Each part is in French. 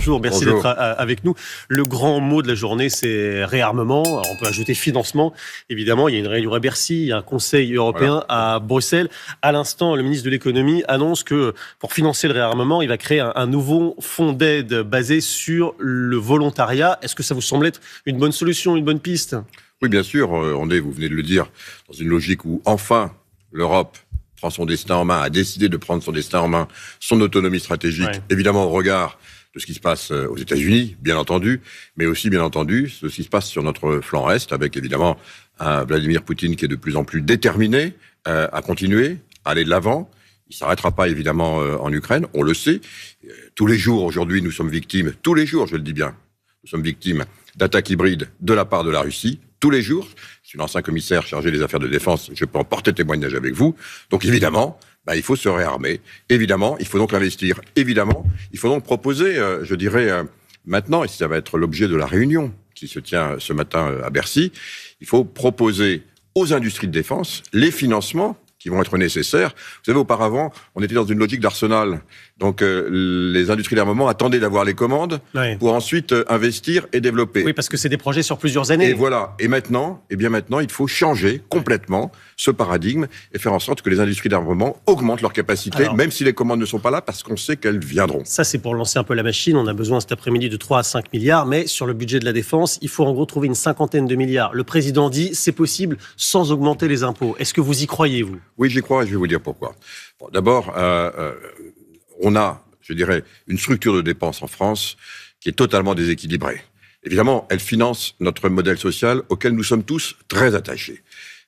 bonjour, merci Bonjour. d'être avec nous. Le grand mot de la journée, c'est réarmement. Alors, on peut ajouter financement. Évidemment, il y a une réunion à Bercy, il y a un conseil européen à Bruxelles. À l'instant, le ministre de l'économie annonce que pour financer le réarmement, il va créer un nouveau fonds d'aide basé sur le volontariat. Est-ce que ça vous semble être une bonne solution, une bonne piste ? Oui, bien sûr, on est, vous venez de le dire, dans une logique où enfin l'Europe prend son destin en main, a décidé de prendre son destin en main, son autonomie stratégique, évidemment au regard de ce qui se passe aux États-Unis, bien entendu, mais aussi, bien entendu, de ce qui se passe sur notre flanc Est, avec évidemment un Vladimir Poutine qui est de plus en plus déterminé à continuer, à aller de l'avant. Il ne s'arrêtera pas, évidemment, en Ukraine, on le sait. Tous les jours, aujourd'hui, nous sommes victimes, tous les jours, je le dis bien, nous sommes victimes d'attaques hybrides de la part de la Russie, tous les jours. Je suis l'ancien commissaire chargé des affaires de défense, je peux en porter témoignage avec vous. Donc évidemment, il faut se réarmer. Évidemment, il faut donc investir. Évidemment, il faut donc proposer, je dirais, maintenant, et ça va être l'objet de la réunion qui se tient ce matin à Bercy, il faut proposer aux industries de défense les financements qui vont être nécessaires. Vous savez, auparavant, on était dans une logique d'arsenal. Donc, les industries d'armement attendaient d'avoir les commandes pour ensuite investir et développer. Oui, parce que c'est des projets sur plusieurs années. Et voilà. Et maintenant, il faut changer complètement ce paradigme et faire en sorte que les industries d'armement augmentent leurs capacités, même si les commandes ne sont pas là, parce qu'on sait qu'elles viendront. Ça, c'est pour lancer un peu la machine. On a besoin cet après-midi de 3 à 5 milliards, mais sur le budget de la défense, il faut en gros trouver une cinquantaine de milliards. Le président dit, c'est possible sans augmenter les impôts. Est-ce que vous y croyez, vous ? Oui, j'y crois et je vais vous dire pourquoi. Bon, d'abord, on a, je dirais, une structure de dépenses en France qui est totalement déséquilibrée. Évidemment, elle finance notre modèle social auquel nous sommes tous très attachés.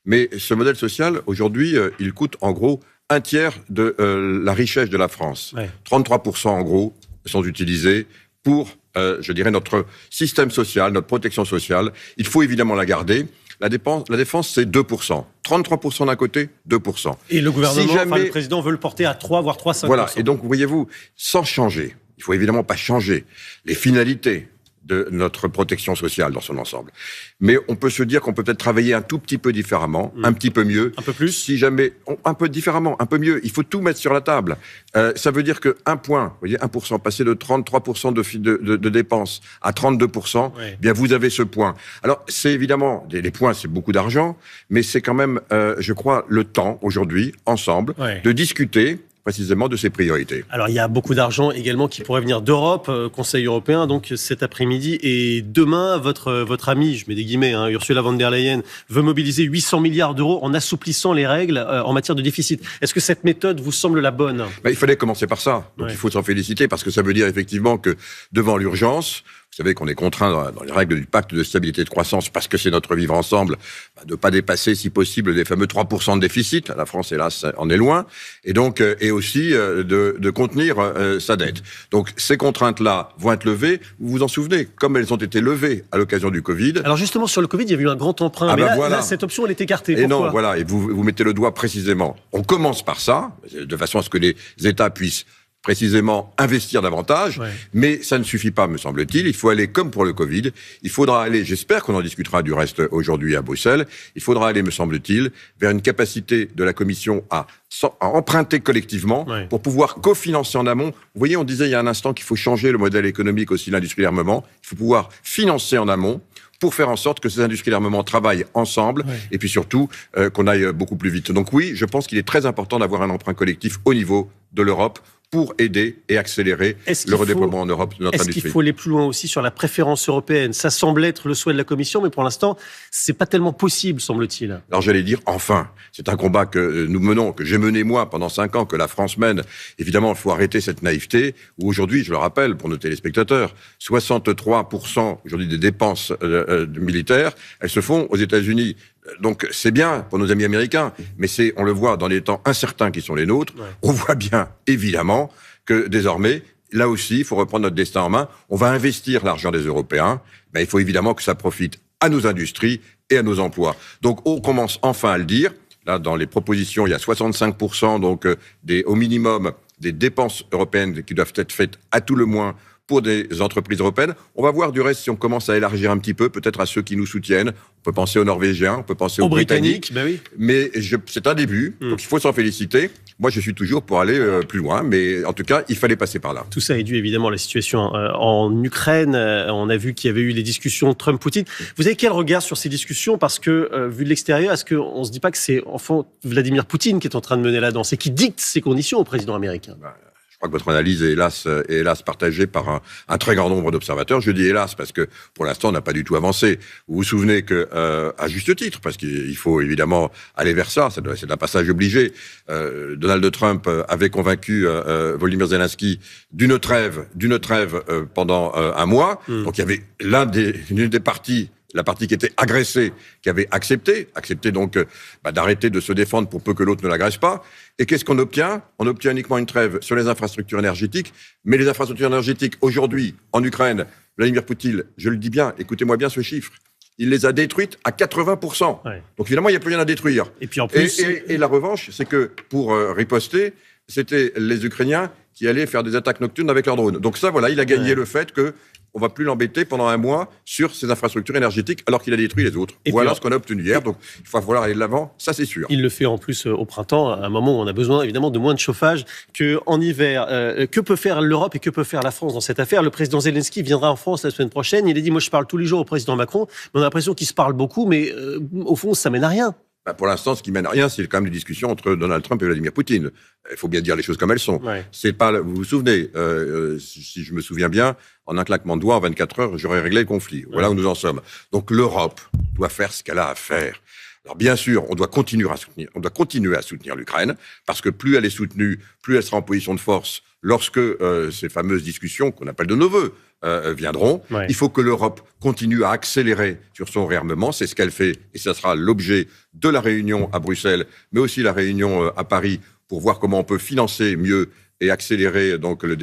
Mais ce modèle social, aujourd'hui, il coûte en gros un tiers de la richesse de la France. 33% en gros sont utilisés pour, je dirais, notre système social, notre protection sociale. Il faut évidemment la garder. La défense, c'est 2%. 33% d'un côté, 2%. Et le gouvernement, le président veut le porter à 3, voire 3,5%. Voilà. Et donc, voyez-vous, sans changer, il faut évidemment pas changer les finalités de notre protection sociale dans son ensemble. Mais on peut se dire qu'on peut peut-être travailler un tout petit peu différemment, un petit peu mieux. Un peu plus ? Si jamais, un peu différemment, un peu mieux. Il faut tout mettre sur la table. Ça veut dire que 1%, passer de 33% de dépenses à 32%, bien vous avez ce point. Alors, c'est évidemment, les points, c'est beaucoup d'argent, mais c'est quand même, je crois, le temps, aujourd'hui, ensemble, de discuter précisément de ses priorités. Alors, il y a beaucoup d'argent également qui pourrait venir d'Europe, Conseil européen, donc cet après-midi. Et demain, votre amie, je mets des guillemets, Ursula von der Leyen, veut mobiliser 800 milliards d'euros en assouplissant les règles en matière de déficit. Est-ce que cette méthode vous semble la bonne ? Il fallait commencer par ça. Donc, il faut s'en féliciter parce que ça veut dire effectivement que devant l'urgence, vous savez qu'on est contraint dans les règles du pacte de stabilité et de croissance, parce que c'est notre vivre ensemble, de ne pas dépasser, si possible, les fameux 3% de déficit. La France, hélas, en est loin. Et donc, et aussi de contenir sa dette. Donc, ces contraintes-là vont être levées. Vous vous en souvenez, comme elles ont été levées à l'occasion du Covid. Alors justement, sur le Covid, il y a eu un grand emprunt. Mais là, cette option, elle est écartée. Et pourquoi ? non, voilà. Et vous mettez le doigt précisément. On commence par ça, de façon à ce que les États puissent précisément investir davantage, mais ça ne suffit pas, me semble-t-il. Il faut aller comme pour le Covid. Il faudra aller, j'espère qu'on en discutera du reste aujourd'hui à Bruxelles, il faudra aller, me semble-t-il, vers une capacité de la Commission à emprunter collectivement pour pouvoir cofinancer en amont. Vous voyez, on disait il y a un instant qu'il faut changer le modèle économique aussi de l'industrie d'armement. Il faut pouvoir financer en amont pour faire en sorte que ces industries d'armement travaillent ensemble et puis surtout qu'on aille beaucoup plus vite. Donc oui, je pense qu'il est très important d'avoir un emprunt collectif au niveau de l'Europe pour aider et accélérer le redéploiement en Europe de notre industrie. Est-ce qu'il faut aller plus loin aussi sur la préférence européenne ? Ça semble être le souhait de la Commission, mais pour l'instant, c'est pas tellement possible, semble-t-il. Alors j'allais dire, enfin, c'est un combat que nous menons, que j'ai mené moi pendant 5 ans, que la France mène. Évidemment, il faut arrêter cette naïveté, où aujourd'hui, je le rappelle pour nos téléspectateurs, 63% aujourd'hui des dépenses militaires, elles se font aux États-Unis. Donc c'est bien pour nos amis américains, mais on le voit dans les temps incertains qui sont les nôtres, on voit bien, évidemment, que désormais, là aussi, il faut reprendre notre destin en main. On va investir l'argent des Européens, mais il faut évidemment que ça profite à nos industries et à nos emplois. Donc on commence enfin à le dire. Là, dans les propositions, il y a 65% donc, au minimum des dépenses européennes qui doivent être faites à tout le moins pour des entreprises européennes. On va voir du reste si on commence à élargir un petit peu, peut-être à ceux qui nous soutiennent. On peut penser aux Norvégiens, on peut penser aux Britanniques. Ben oui. Mais c'est un début, donc il faut s'en féliciter. Moi, je suis toujours pour aller plus loin, mais en tout cas, il fallait passer par là. Tout ça est dû évidemment à la situation en Ukraine. On a vu qu'il y avait eu les discussions Trump-Poutine. Vous avez quel regard sur ces discussions? Parce que, vu de l'extérieur, est-ce qu'on ne se dit pas que c'est enfin Vladimir Poutine qui est en train de mener la danse et qui dicte ces conditions au président américain? Je crois que votre analyse est hélas partagée par un très grand nombre d'observateurs. Je dis hélas parce que pour l'instant, on n'a pas du tout avancé. Vous vous souvenez que, à juste titre, parce qu'il faut évidemment aller vers ça, c'est un passage obligé, Donald Trump avait convaincu Volodymyr Zelensky d'une trêve pendant un mois. Donc il y avait l'une des parties, la partie qui était agressée, qui avait accepté donc d'arrêter de se défendre pour peu que l'autre ne l'agresse pas. Et qu'est-ce qu'on obtient? On obtient uniquement une trêve sur les infrastructures énergétiques. Mais les infrastructures énergétiques, aujourd'hui, en Ukraine, Vladimir Poutine, je le dis bien, écoutez-moi bien ce chiffre, il les a détruites à 80%. Ouais. Donc finalement, il n'y a plus rien à détruire. Et puis en plus... Et la revanche, c'est que pour riposter, c'était les Ukrainiens qui allaient faire des attaques nocturnes avec leurs drones. Donc ça, voilà, il a gagné le fait que on va plus l'embêter pendant un mois sur ses infrastructures énergétiques alors qu'il a détruit les autres. Et voilà ce qu'on a obtenu hier. Donc, il va falloir aller de l'avant, ça c'est sûr. Il le fait en plus au printemps, à un moment où on a besoin évidemment de moins de chauffage qu'en hiver. Que peut faire l'Europe et que peut faire la France dans cette affaire? Le président Zelensky viendra en France la semaine prochaine. Il a dit, moi je parle tous les jours au président Macron, mais on a l'impression qu'il se parle beaucoup, mais au fond, ça mène à rien. Pour l'instant, ce qui mène à rien, c'est quand même des discussions entre Donald Trump et Vladimir Poutine. Il faut bien dire les choses comme elles sont. Ouais. C'est pas, vous vous souvenez, si je me souviens bien, en un claquement de doigts, en 24 heures, j'aurais réglé le conflit. Voilà où nous en sommes. Donc l'Europe doit faire ce qu'elle a à faire. Alors bien sûr, on doit continuer à soutenir l'Ukraine, parce que plus elle est soutenue, plus elle sera en position de force lorsque ces fameuses discussions qu'on appelle de nos vœux viendront. Ouais. Il faut que l'Europe continue à accélérer sur son réarmement. C'est ce qu'elle fait, et ça sera l'objet de la réunion à Bruxelles, mais aussi la réunion à Paris, pour voir comment on peut financer mieux et accélérer donc le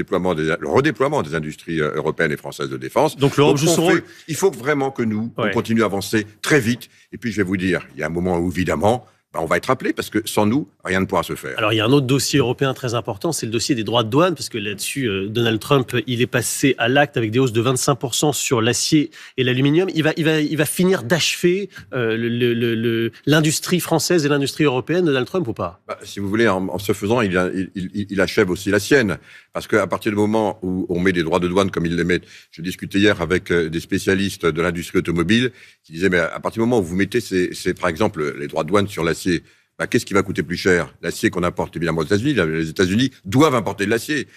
redéploiement des industries européennes et françaises de défense. Donc l'Europe joue son rôle. Il faut vraiment que nous, on continue à avancer très vite. Et puis je vais vous dire, il y a un moment où évidemment, on va être appelé parce que sans nous, rien ne pourra se faire. Alors il y a un autre dossier européen très important, c'est le dossier des droits de douane, parce que là-dessus, Donald Trump, il est passé à l'acte avec des hausses de 25% sur l'acier et l'aluminium. Il va finir d'achever l'industrie française et l'industrie européenne, Donald Trump, ou pas? Si vous voulez, en se faisant, il achève aussi la sienne. Parce qu'à partir du moment où on met des droits de douane comme il les met, je discutais hier avec des spécialistes de l'industrie automobile qui disaient, mais à partir du moment où vous mettez par exemple, les droits de douane sur l'acier, qu'est-ce qui va coûter plus cher? L'acier qu'on importe évidemment aux États-Unis. Les États-Unis doivent importer de l'acier,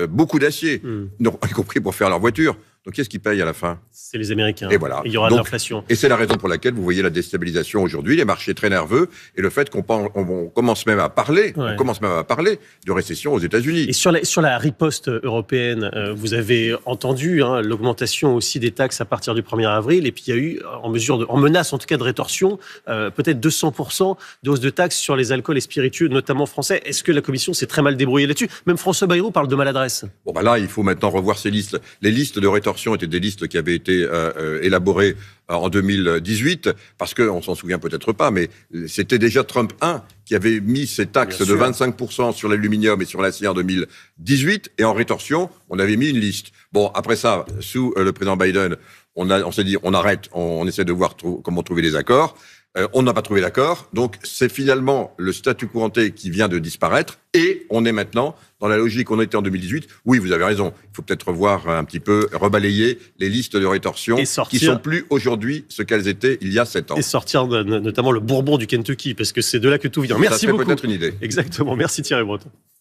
beaucoup d'acier, y compris pour faire leurs voitures. Donc, qu'est-ce qui paye à la fin? C'est les Américains. Et voilà. Il y aura de l'inflation. Et c'est la raison pour laquelle vous voyez la déstabilisation aujourd'hui, les marchés très nerveux, et le fait qu'on commence même à parler, de récession aux États-Unis. Et sur la riposte européenne, vous avez entendu l'augmentation aussi des taxes à partir du 1er avril, et puis il y a eu, en menace en tout cas de rétorsion, peut-être 200% de hausse de taxes sur les alcools et spiritueux, notamment français. Est-ce que la Commission s'est très mal débrouillée là-dessus? Même François Bayrou parle de maladresse. Bon, là, il faut maintenant revoir ces listes. Les listes de rétorsion étaient des listes qui avaient été élaborées en 2018, parce qu'on s'en souvient peut-être pas, mais c'était déjà Trump 1 qui avait mis ses taxes de 25% sur l'aluminium et sur l'acier en 2018, et en rétorsion, on avait mis une liste. Bon, après ça, sous le président Biden, on s'est dit, on arrête, on essaie de voir comment trouver des accords. On n'a pas trouvé d'accord, donc c'est finalement le statu quo ante qui vient de disparaître, et on est maintenant dans la logique qu'on était en 2018. Oui, vous avez raison, il faut peut-être revoir un petit peu, rebalayer les listes de rétorsion qui sont plus aujourd'hui ce qu'elles étaient il y a 7 ans. Et sortir notamment le Bourbon du Kentucky, parce que c'est de là que tout vient. Merci beaucoup. Ça serait peut-être une idée. Exactement, merci Thierry Breton.